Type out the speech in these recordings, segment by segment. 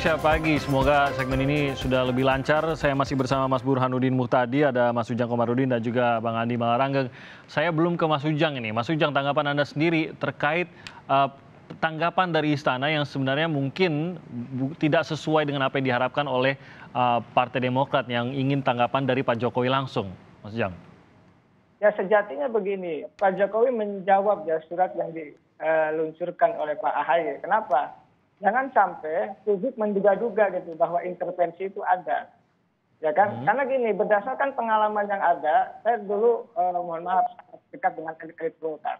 Indonesia Pagi. Semoga segmen ini sudah lebih lancar. Saya masih bersama Mas Burhanuddin Muhtadi, ada Mas Ujang Komarudin dan juga Bang Andi Malarangeng. Saya belum ke Mas Ujang ini. Mas Ujang, tanggapan Anda sendiri terkait tanggapan dari Istana yang sebenarnya mungkin tidak sesuai dengan apa yang diharapkan oleh Partai Demokrat yang ingin tanggapan dari Pak Jokowi langsung. Mas Ujang. Ya sejatinya begini, Pak Jokowi menjawab ya surat yang diluncurkan oleh Pak Ahaye. Kenapa? Jangan sampai publik menduga-duga gitu bahwa intervensi itu ada. Ya kan? Karena gini, berdasarkan pengalaman yang ada, saya dulu mohon maaf dekat dengan elit Golkar.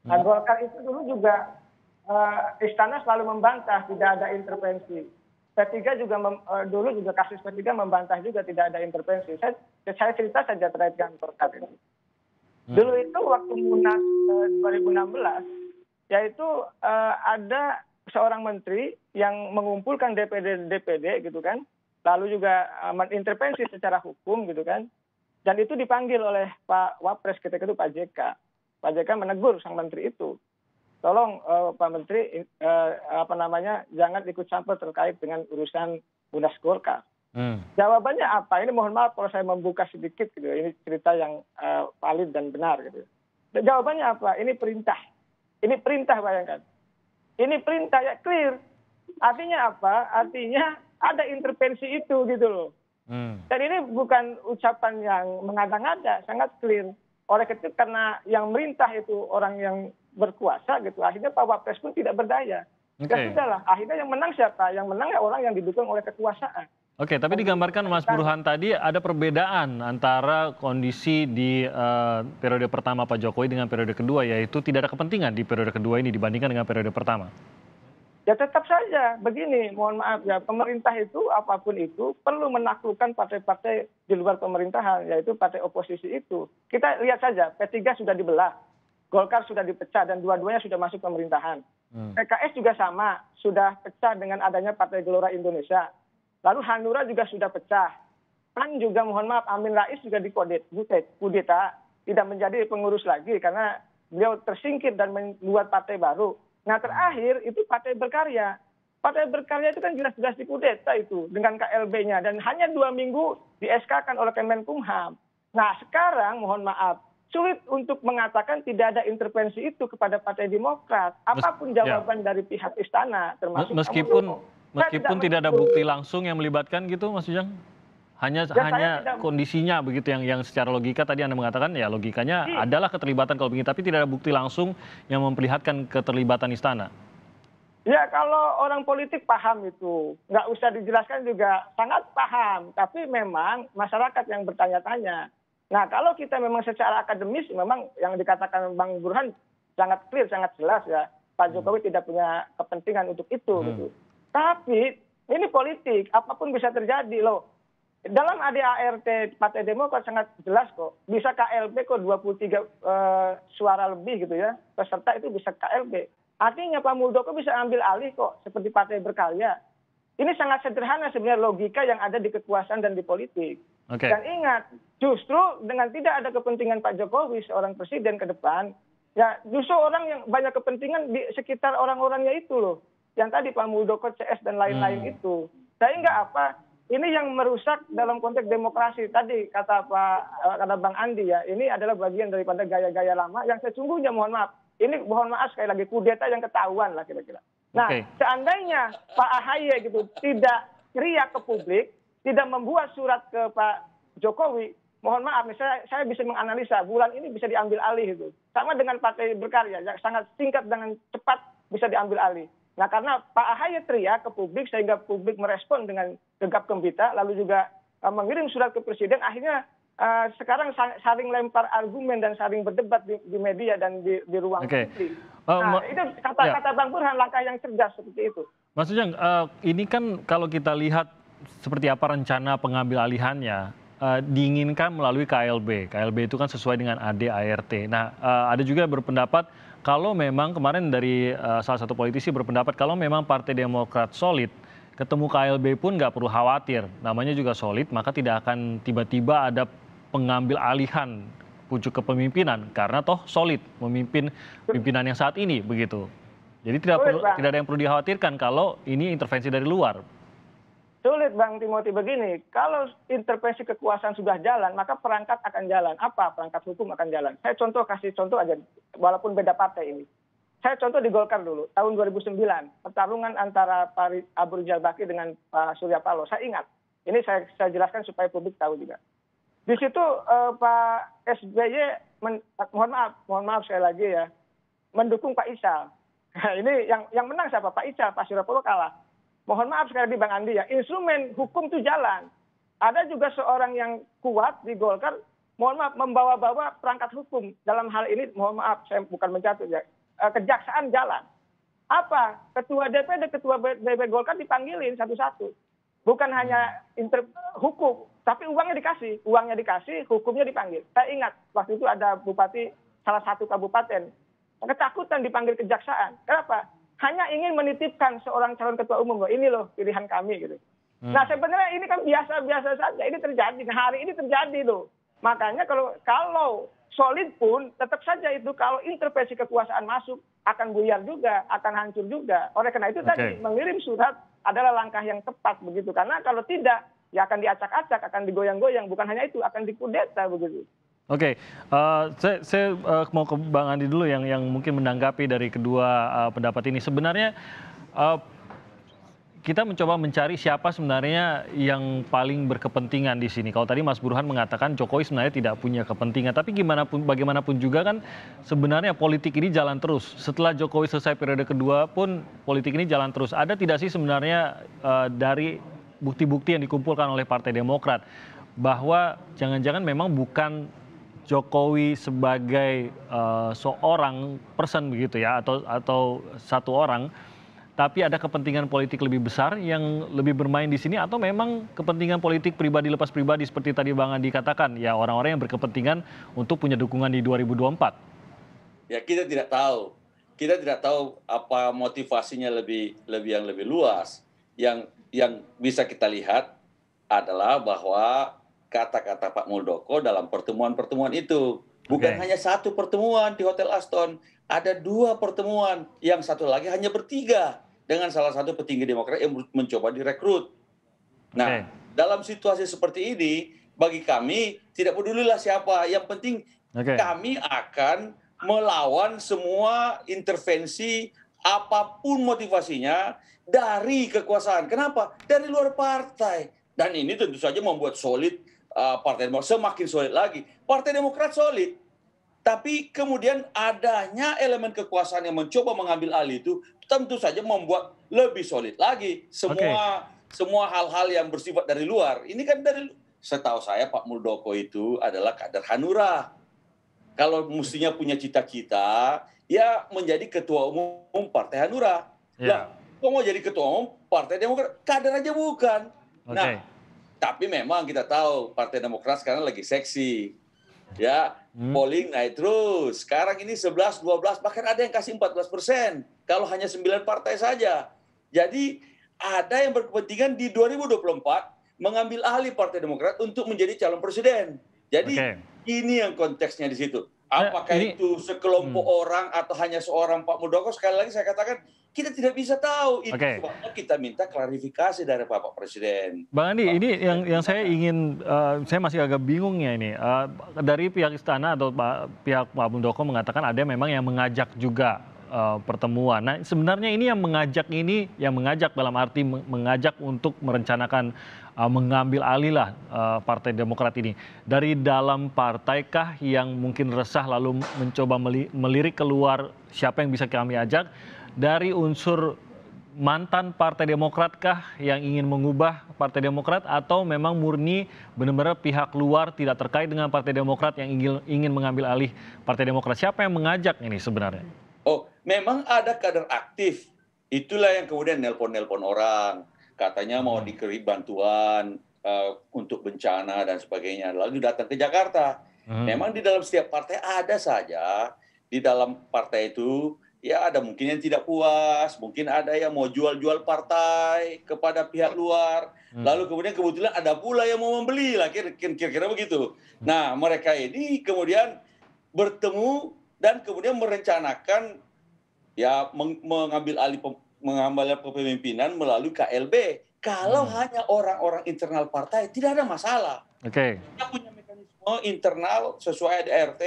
Nah, Golkar itu dulu juga Istana selalu membantah tidak ada intervensi. P3 juga dulu juga kasus P3 membantah juga tidak ada intervensi. Saya cerita saja terkait dengan Golkar ini. Dulu itu waktu Munas 2016, yaitu ada seorang menteri yang mengumpulkan DPD gitu kan, lalu juga mengintervensi secara hukum gitu kan, dan itu dipanggil oleh Pak Wapres ketika itu Pak JK. Pak JK menegur sang menteri itu, tolong Pak Menteri jangan ikut campur terkait dengan urusan Munas Golkar. Jawabannya apa? Ini mohon maaf kalau saya membuka sedikit gitu, ini cerita yang valid dan benar gitu. Dan jawabannya apa? Ini perintah bayangkan. Ini perintah ya clear. Artinya apa? Artinya ada intervensi itu gitu loh. Dan ini bukan ucapan yang mengada-ngada, sangat clear. Oleh itu karena yang merintah itu orang yang berkuasa gitu, akhirnya Pak Wapres pun tidak berdaya. Ya sudahlah, akhirnya yang menang siapa? Yang menang ya orang yang didukung oleh kekuasaan. Oke, tapi digambarkan Mas Burhan tadi ada perbedaan antara kondisi di periode pertama Pak Jokowi dengan periode kedua, yaitu tidak ada kepentingan di periode kedua ini dibandingkan dengan periode pertama. Ya tetap saja begini, mohon maaf ya, pemerintah itu apapun itu perlu menaklukkan partai-partai di luar pemerintahan, yaitu partai oposisi itu. Kita lihat saja, P3 sudah dibelah, Golkar sudah dipecah dan dua-duanya sudah masuk pemerintahan. PKS juga sama, sudah pecah dengan adanya Partai Gelora Indonesia. Lalu Hanura juga sudah pecah. PAN juga mohon maaf, Amin Rais juga kudeta, tidak menjadi pengurus lagi karena beliau tersingkir dan membuat partai baru. Nah terakhir itu Partai Berkarya. Partai Berkarya itu kan jelas-jelas dikudeta itu dengan KLB-nya dan hanya 2 minggu di-SK-kan oleh Kemenkumham. Nah sekarang mohon maaf, sulit untuk mengatakan tidak ada intervensi itu kepada Partai Demokrat. Apapun jawaban dari pihak Istana termasuk Meskipun tidak ada bukti langsung yang melibatkan gitu, Mas Ujang? Hanya kondisinya begitu yang secara logika tadi Anda mengatakan ya logikanya adalah keterlibatan kalau begini, tapi tidak ada bukti langsung yang memperlihatkan keterlibatan Istana. Ya kalau orang politik paham itu, nggak usah dijelaskan juga sangat paham, tapi memang masyarakat yang bertanya-tanya. Nah kalau kita memang secara akademis memang yang dikatakan Bang Burhan sangat clear, sangat jelas ya, Pak Jokowi tidak punya kepentingan untuk itu gitu. Tapi ini politik, apapun bisa terjadi loh. Dalam ADART Partai Demokrat sangat jelas kok, bisa KLB kok 23 suara lebih gitu ya, peserta itu bisa KLB. Artinya Pak Muldoko bisa ambil alih kok, seperti Partai Berkarya. Ini sangat sederhana sebenarnya logika yang ada di kekuasaan dan di politik. Dan ingat, justru dengan tidak ada kepentingan Pak Jokowi seorang presiden ke depan, ya justru orang yang banyak kepentingan di sekitar orang-orangnya itu loh. Yang tadi Pak Muldoko, CS dan lain-lain itu. Sehingga apa? Ini yang merusak dalam konteks demokrasi. Tadi kata Bang Andi ya, ini adalah bagian daripada gaya-gaya lama yang sesungguhnya mohon maaf. Ini mohon maaf sekali lagi kudeta yang ketahuan lah kira-kira. Nah, seandainya Pak Ahaye gitu tidak teriak ke publik, tidak membuat surat ke Pak Jokowi, mohon maaf, saya bisa menganalisa bulan ini bisa diambil alih itu. Sama dengan Partai Berkarya, yang sangat singkat dengan cepat bisa diambil alih. Nah karena Pak Ahaye teriak ke publik sehingga publik merespon dengan gegap gempita, lalu juga mengirim surat ke presiden, akhirnya sekarang saling lempar argumen dan saling berdebat di media dan di ruang publik. Nah itu kata Bang Burhan, langkah yang cerdas seperti itu. Mas Ujang, ini kan kalau kita lihat seperti apa rencana pengambil alihannya, diinginkan melalui KLB. KLB itu kan sesuai dengan ADART. Nah ada juga berpendapat kalau memang kemarin dari salah satu politisi berpendapat kalau memang Partai Demokrat solid, ketemu KLB pun nggak perlu khawatir, namanya juga solid, maka tidak akan tiba-tiba ada pengambil alihan pucuk kepemimpinan karena toh solid memimpin pimpinan yang saat ini begitu. Jadi tidak ada yang perlu dikhawatirkan kalau ini intervensi dari luar. Sulit Bang Timothy begini, kalau intervensi kekuasaan sudah jalan, maka perangkat akan jalan. Apa? Perangkat hukum akan jalan. Saya kasih contoh aja, walaupun beda partai ini. Saya contoh di Golkar dulu, tahun 2009, pertarungan antara Pak Abu Rizal Bakri dengan Pak Surya Paloh. Saya ingat, ini saya jelaskan supaya publik tahu juga. Di situ Pak SBY, mohon maaf sekali lagi ya, mendukung Pak Ical. Nah, ini yang menang siapa? Pak Ical, Pak Surya Paloh kalah. Mohon maaf sekali lagi Bang Andi ya, instrumen hukum itu jalan. Ada juga seorang yang kuat di Golkar, mohon maaf, membawa-bawa perangkat hukum. Dalam hal ini, mohon maaf, saya bukan mencatut ya, kejaksaan jalan. Apa? Ketua DPD, ketua DPD Golkar dipanggilin satu-satu. Bukan hanya hukum, tapi uangnya dikasih, hukumnya dipanggil. Saya ingat, waktu itu ada bupati salah satu kabupaten, ketakutan dipanggil kejaksaan. Kenapa? Hanya ingin menitipkan seorang calon ketua umum, ini loh pilihan kami gitu. Nah sebenarnya ini kan biasa-biasa saja, ini terjadi, hari ini terjadi loh. Makanya kalau solid pun tetap saja itu kalau intervensi kekuasaan masuk akan buyar juga, akan hancur juga. Oleh karena itu tadi mengirim surat adalah langkah yang tepat begitu. Karena kalau tidak ya akan diacak-acak, akan digoyang-goyang, bukan hanya itu, akan dikudeta begitu. Oke, saya mau ke Bang Andi dulu yang mungkin menanggapi dari kedua pendapat ini. Sebenarnya kita mencoba mencari siapa sebenarnya yang paling berkepentingan di sini. Kalau tadi Mas Burhan mengatakan Jokowi sebenarnya tidak punya kepentingan, tapi bagaimanapun juga kan sebenarnya politik ini jalan terus. Setelah Jokowi selesai periode kedua pun politik ini jalan terus. Ada tidak sih sebenarnya dari bukti-bukti yang dikumpulkan oleh Partai Demokrat bahwa jangan-jangan memang bukan Jokowi sebagai seorang person begitu ya, atau satu orang, tapi ada kepentingan politik lebih besar yang lebih bermain di sini, atau memang kepentingan politik pribadi lepas pribadi seperti tadi Bang Andi katakan, ya orang-orang yang berkepentingan untuk punya dukungan di 2024? Ya kita tidak tahu. Kita tidak tahu apa motivasinya lebih luas. Yang bisa kita lihat adalah bahwa kata-kata Pak Muldoko dalam pertemuan-pertemuan itu. Bukan hanya satu pertemuan di Hotel Aston, ada 2 pertemuan, yang satu lagi hanya bertiga dengan salah satu petinggi Demokrat yang mencoba direkrut. Nah, dalam situasi seperti ini, bagi kami tidak pedulilah siapa, yang penting kami akan melawan semua intervensi apapun motivasinya dari kekuasaan. Kenapa? Dari luar partai. Dan ini tentu saja membuat solid Partai Demokrat, semakin solid lagi. Partai Demokrat solid, tapi kemudian adanya elemen kekuasaan yang mencoba mengambil alih itu tentu saja membuat lebih solid lagi semua hal-hal yang bersifat dari luar. Ini kan setahu saya Pak Muldoko itu adalah kader Hanura. Kalau mestinya punya cita-cita, ya menjadi ketua umum Partai Hanura. Lah, kok mau jadi ketua umum Partai Demokrat? Kader aja bukan. Nah, tapi memang kita tahu Partai Demokrat sekarang lagi seksi. Ya, polling naik terus. Sekarang ini 11, 12, bahkan ada yang kasih 14%. Kalau hanya 9 partai saja. Jadi ada yang berkepentingan di 2024 mengambil alih Partai Demokrat untuk menjadi calon presiden. Jadi ini yang konteksnya di situ. Apakah itu sekelompok orang atau hanya seorang Pak Muldoko? Sekali lagi saya katakan kita tidak bisa tahu. Itu sebabnya kita minta klarifikasi dari Bapak Presiden. Bang Andi, ini yang saya ingin, saya masih agak bingungnya ini. Dari pihak istana atau pihak Pak Muldoko mengatakan ada memang yang mengajak juga pertemuan. Nah, sebenarnya ini yang mengajak dalam arti mengajak untuk merencanakan mengambil alih lah Partai Demokrat ini. Dari dalam partaikah yang mungkin resah lalu mencoba melirik keluar siapa yang bisa kami ajak? Dari unsur mantan Partai Demokrat kah yang ingin mengubah Partai Demokrat, atau memang murni benar-benar pihak luar tidak terkait dengan Partai Demokrat yang ingin mengambil alih Partai Demokrat? Siapa yang mengajak ini sebenarnya? Oh, memang ada kader aktif. Itulah yang kemudian nelpon-nelpon orang. Katanya mau diberi bantuan untuk bencana dan sebagainya. Lalu datang ke Jakarta. Memang di dalam setiap partai ada saja. Di dalam partai itu ya ada mungkin yang tidak puas, mungkin ada yang mau jual-jual partai kepada pihak luar. Lalu kemudian kebetulan ada pula yang mau membeli lah, kira-kira begitu. Nah, mereka ini kemudian bertemu dan kemudian merencanakan ya mengambil alih kepemimpinan melalui KLB. Kalau hanya orang-orang internal partai, tidak ada masalah. Oke. Kita punya mekanisme internal sesuai ADART,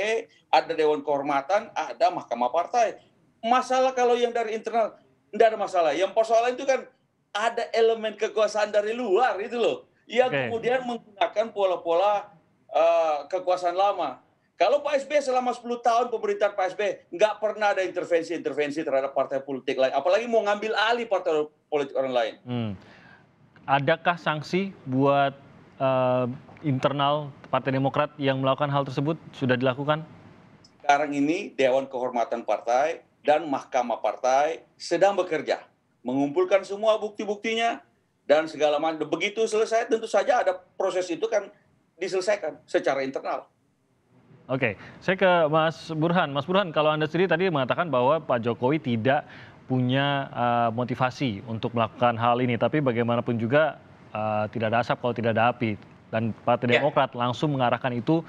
ada Dewan Kehormatan, ada Mahkamah Partai. Masalah kalau yang dari internal, tidak ada masalah. Yang persoalan itu kan ada elemen kekuasaan dari luar itu loh, yang kemudian menggunakan pola-pola kekuasaan lama. Kalau Pak SBY selama 10 tahun pemerintahan Pak SBY nggak pernah ada intervensi terhadap partai politik lain, apalagi mau ngambil alih partai politik orang lain. Adakah sanksi buat internal Partai Demokrat yang melakukan hal tersebut? Sudah dilakukan? Sekarang ini Dewan Kehormatan Partai dan Mahkamah Partai sedang bekerja, mengumpulkan semua bukti-buktinya dan segala macam. Begitu selesai, tentu saja ada proses itu kan diselesaikan secara internal. Oke, saya ke Mas Burhan. Mas Burhan, kalau Anda sendiri tadi mengatakan bahwa Pak Jokowi tidak punya motivasi untuk melakukan hal ini, tapi bagaimanapun juga tidak ada asap kalau tidak ada api, dan Partai Demokrat langsung mengarahkan itu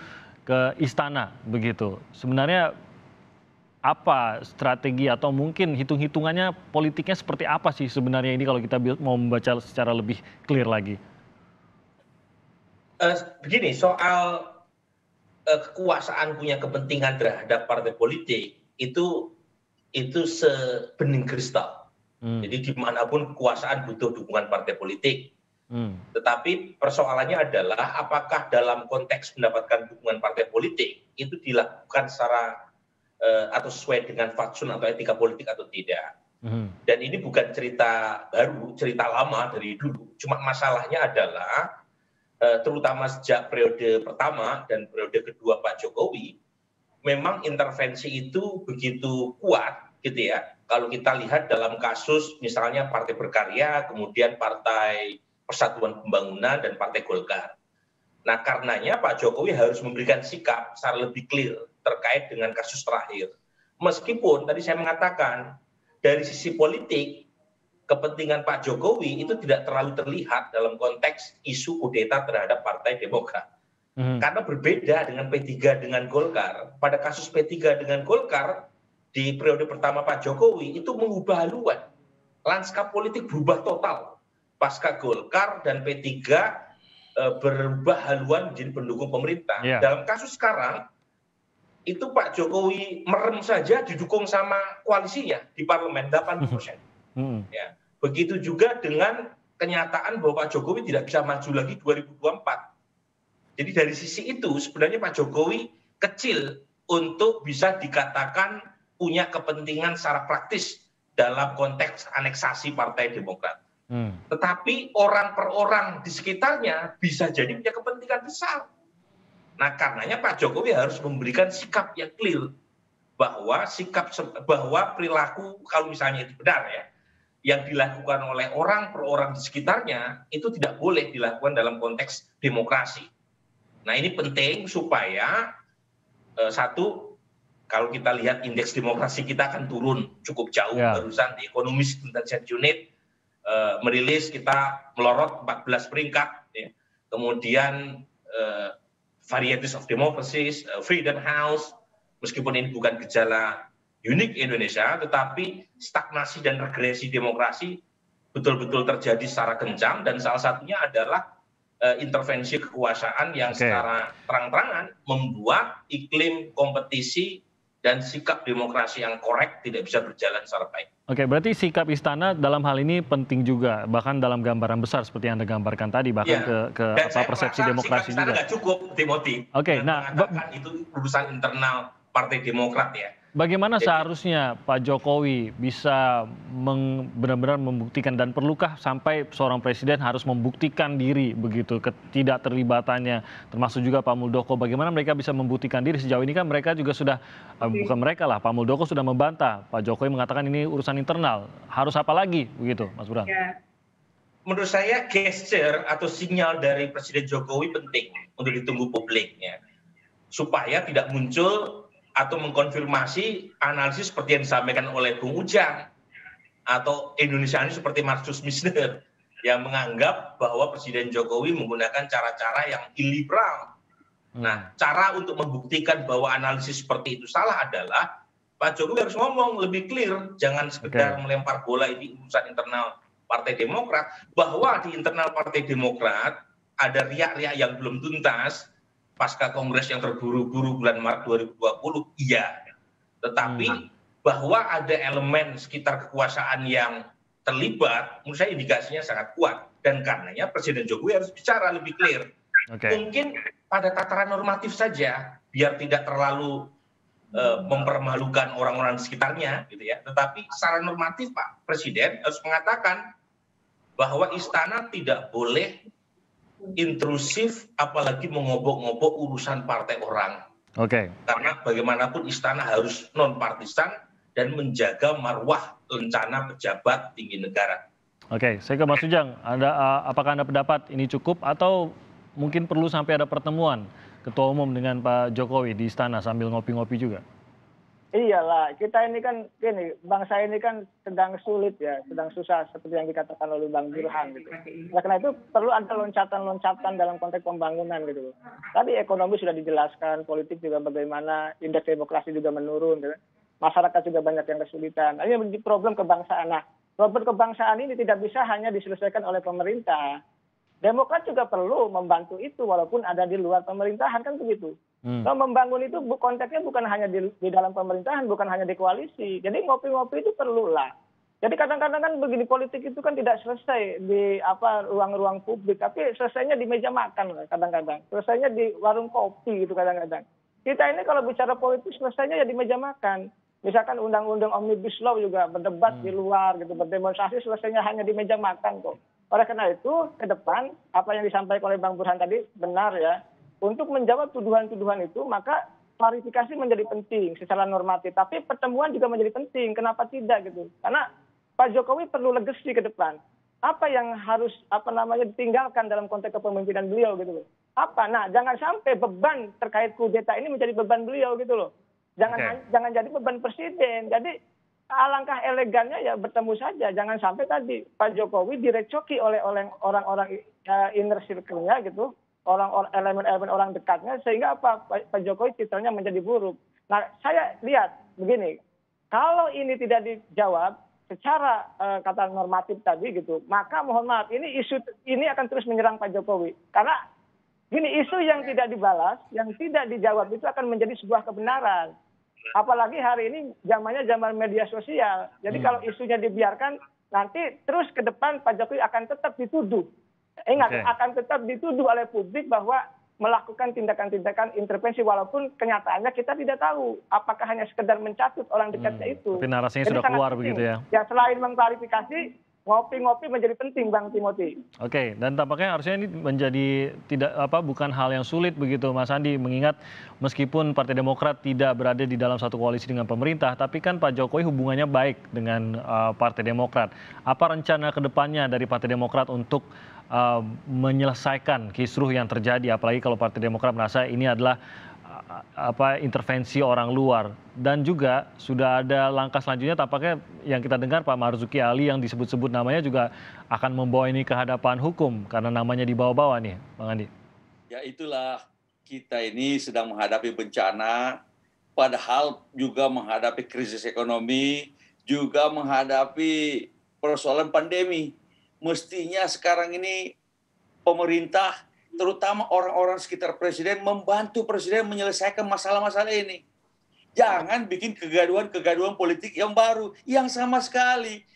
ke istana begitu. Sebenarnya apa strategi atau mungkin hitung-hitungannya politiknya seperti apa sih sebenarnya ini kalau kita mau membaca secara lebih clear lagi? Begini, soal kekuasaan punya kepentingan terhadap partai politik itu sebening kristal. Jadi dimanapun kekuasaan butuh dukungan partai politik. Tetapi persoalannya adalah apakah dalam konteks mendapatkan dukungan partai politik itu dilakukan secara atau sesuai dengan fatsun atau etika politik atau tidak. Dan ini bukan cerita baru, cerita lama dari dulu. Cuma masalahnya adalah terutama sejak periode pertama dan periode kedua Pak Jokowi, memang intervensi itu begitu kuat gitu ya. Kalau kita lihat dalam kasus misalnya Partai Berkarya, kemudian Partai Persatuan Pembangunan dan Partai Golkar. Nah, karenanya Pak Jokowi harus memberikan sikap secara lebih clear terkait dengan kasus terakhir. Meskipun tadi saya mengatakan dari sisi politik kepentingan Pak Jokowi itu tidak terlalu terlihat dalam konteks isu kudeta terhadap Partai Demokrat. Karena berbeda dengan P3 dengan Golkar. Pada kasus P3 dengan Golkar, di periode pertama Pak Jokowi itu mengubah haluan. Lanskap politik berubah total. Pasca Golkar dan P3 berubah haluan menjadi pendukung pemerintah. Dalam kasus sekarang, itu Pak Jokowi merem saja didukung sama koalisinya di parlemen 80%. Ya. Begitu juga dengan kenyataan bahwa Pak Jokowi tidak bisa maju lagi 2024. Jadi dari sisi itu sebenarnya Pak Jokowi kecil untuk bisa dikatakan punya kepentingan secara praktis dalam konteks aneksasi Partai Demokrat. Tetapi orang per orang di sekitarnya bisa jadi punya kepentingan besar. Nah, karenanya Pak Jokowi harus memberikan sikap yang clear bahwa perilaku kalau misalnya itu benar ya, yang dilakukan oleh orang per orang di sekitarnya itu tidak boleh dilakukan dalam konteks demokrasi. Nah, ini penting supaya satu, kalau kita lihat indeks demokrasi kita akan turun cukup jauh. Barusan di Economist Intelligence Unit merilis kita melorot 14 peringkat. Ya. Kemudian Varieties of Democracies, Freedom House, meskipun ini bukan gejala unik Indonesia, tetapi stagnasi dan regresi demokrasi betul-betul terjadi secara kencang, dan salah satunya adalah intervensi kekuasaan yang secara terang-terangan membuat iklim kompetisi dan sikap demokrasi yang korek tidak bisa berjalan secara baik. Oke, berarti sikap istana dalam hal ini penting juga, bahkan dalam gambaran besar seperti yang Anda gambarkan tadi, bahkan ke persepsi demokrasi juga. Dan saya nggak cukup, Timothy. Oke, nah itu urusan internal Partai Demokrat ya. Bagaimana seharusnya Pak Jokowi bisa benar-benar membuktikan, dan perlukah sampai seorang presiden harus membuktikan diri begitu ketidak terlibatannya, termasuk juga Pak Muldoko, bagaimana mereka bisa membuktikan diri? Sejauh ini kan mereka juga sudah, bukan mereka lah, Pak Muldoko sudah membantah, Pak Jokowi mengatakan ini urusan internal, harus apa lagi begitu Mas Burhan? Ya. Menurut saya gesture atau sinyal dari Presiden Jokowi penting untuk ditunggu publiknya, supaya tidak muncul atau mengkonfirmasi analisis seperti yang disampaikan oleh Bung Ujang atau Indonesianis seperti Marcus Misner yang menganggap bahwa Presiden Jokowi menggunakan cara-cara yang illiberal. Nah, cara untuk membuktikan bahwa analisis seperti itu salah adalah Pak Jokowi harus ngomong lebih clear, jangan sekedar melempar bola ini urusan internal Partai Demokrat, bahwa di internal Partai Demokrat ada riak-riak yang belum tuntas pasca Kongres yang terburu-buru bulan Maret 2020, iya. Tetapi bahwa ada elemen sekitar kekuasaan yang terlibat, menurut saya indikasinya sangat kuat. Dan karenanya Presiden Jokowi harus bicara lebih clear. Mungkin pada tataran normatif saja, biar tidak terlalu mempermalukan orang-orang di sekitarnya, gitu ya. Tetapi secara normatif Pak Presiden harus mengatakan bahwa istana tidak boleh intrusif, apalagi mengobok-ngobok urusan partai orang. Karena bagaimanapun istana harus non partisan dan menjaga marwah rencana pejabat tinggi negara. Saya ke Mas Ujang. Apakah Anda pendapat ini cukup atau mungkin perlu sampai ada pertemuan Ketua Umum dengan Pak Jokowi di istana sambil ngopi-ngopi juga? Iyalah, kita ini kan gini, bangsa ini kan sedang sulit ya, sedang susah seperti yang dikatakan oleh Bang Burhan gitu. Nah, karena itu perlu ada loncatan-loncatan dalam konteks pembangunan gitu. Tadi ekonomi sudah dijelaskan, politik juga bagaimana, indeks demokrasi juga menurun, gitu. Masyarakat juga banyak yang kesulitan. Ini menjadi problem kebangsaan. Nah, problem kebangsaan ini tidak bisa hanya diselesaikan oleh pemerintah. Demokrat juga perlu membantu itu walaupun ada di luar pemerintahan, kan begitu. Nah, membangun itu konteksnya bukan hanya di dalam pemerintahan, bukan hanya di koalisi. Jadi ngopi-ngopi itu perlulah. Jadi kadang-kadang kan begini, politik itu kan tidak selesai di ruang-ruang publik, tapi selesainya di meja makan kadang-kadang. Selesainya di warung kopi gitu kadang-kadang. Kita ini kalau bicara politik selesainya ya di meja makan. Misalkan undang-undang Omnibus Law juga berdebat di luar gitu, berdemonstrasi selesainya hanya di meja makan kok. Oleh karena itu, ke depan apa yang disampaikan oleh Bang Burhan tadi benar ya. Untuk menjawab tuduhan-tuduhan itu, maka klarifikasi menjadi penting secara normatif. Tapi pertemuan juga menjadi penting. Kenapa tidak gitu? Karena Pak Jokowi perlu legacy ke depan. Apa yang harus ditinggalkan dalam konteks kepemimpinan beliau gitu loh. Nah, jangan sampai beban terkait kudeta ini menjadi beban beliau gitu loh. Jangan jadi beban presiden. Jadi alangkah elegannya ya bertemu saja. Jangan sampai tadi Pak Jokowi direcoki oleh orang-orang inner circle-nya gitu. Elemen-elemen orang dekatnya, sehingga Pak Jokowi citranya menjadi buruk. Nah, saya lihat begini, kalau ini tidak dijawab secara kata normatif tadi gitu, maka mohon maaf, isu ini akan terus menyerang Pak Jokowi. Karena gini, isu yang tidak dibalas, yang tidak dijawab itu akan menjadi sebuah kebenaran. Apalagi hari ini zamannya zaman media sosial. Jadi kalau isunya dibiarkan, nanti terus ke depan Pak Jokowi akan tetap dituduh. Akan tetap dituduh oleh publik bahwa melakukan tindakan-tindakan intervensi walaupun kenyataannya kita tidak tahu apakah hanya sekedar mencatut orang dekatnya itu. Tapi narasinya sudah keluar begitu ya. Ya, selain mengklarifikasi, ngopi-ngopi menjadi penting, Bang Timothy. Dan tampaknya harusnya ini menjadi bukan hal yang sulit begitu Mas Andi, mengingat meskipun Partai Demokrat tidak berada di dalam satu koalisi dengan pemerintah, tapi kan Pak Jokowi hubungannya baik dengan Partai Demokrat. Apa rencana ke depannya dari Partai Demokrat untuk menyelesaikan kisruh yang terjadi, apalagi kalau Partai Demokrat merasa ini adalah intervensi orang luar. Dan juga sudah ada langkah selanjutnya, tampaknya yang kita dengar Pak Marzuki Ali yang disebut-sebut namanya juga akan membawa ini ke hadapan hukum karena namanya dibawa-bawa nih, Bang Andi. Ya itulah, kita ini sedang menghadapi bencana, padahal juga menghadapi krisis ekonomi, juga menghadapi persoalan pandemi. Mestinya sekarang ini pemerintah, terutama orang-orang sekitar presiden, membantu presiden menyelesaikan masalah-masalah ini. Jangan bikin kegaduhan-kegaduhan politik yang baru, yang sama sekali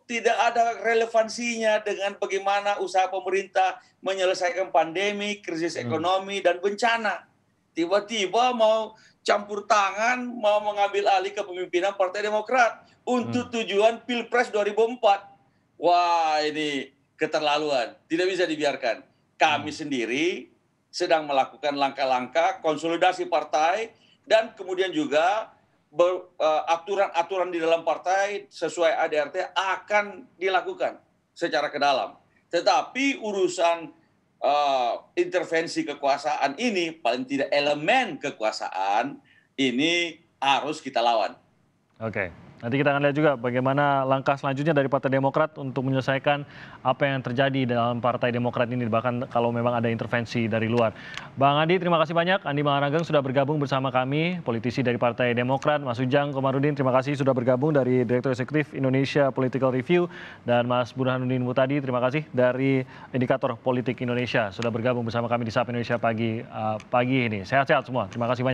tidak ada relevansinya dengan bagaimana usaha pemerintah menyelesaikan pandemi, krisis ekonomi, dan bencana. Tiba-tiba mau campur tangan, mau mengambil alih kepemimpinan Partai Demokrat untuk tujuan Pilpres 2004. Wah, ini keterlaluan, tidak bisa dibiarkan. Kami sendiri sedang melakukan langkah-langkah konsolidasi partai dan kemudian juga aturan-aturan di dalam partai sesuai ADRT akan dilakukan secara ke dalam. Tetapi urusan intervensi kekuasaan ini, paling tidak elemen kekuasaan ini harus kita lawan. Nanti kita akan lihat juga bagaimana langkah selanjutnya dari Partai Demokrat untuk menyelesaikan apa yang terjadi dalam Partai Demokrat ini, bahkan kalau memang ada intervensi dari luar. Bang Andi, terima kasih banyak. Andi Malarangeng sudah bergabung bersama kami, politisi dari Partai Demokrat. Mas Ujang Komarudin, terima kasih sudah bergabung dari Direktur Eksekutif Indonesia Political Review. Dan Mas Burhanuddin Mutadi, terima kasih dari Indikator Politik Indonesia sudah bergabung bersama kami di Sapa Indonesia pagi ini. Sehat-sehat semua. Terima kasih banyak.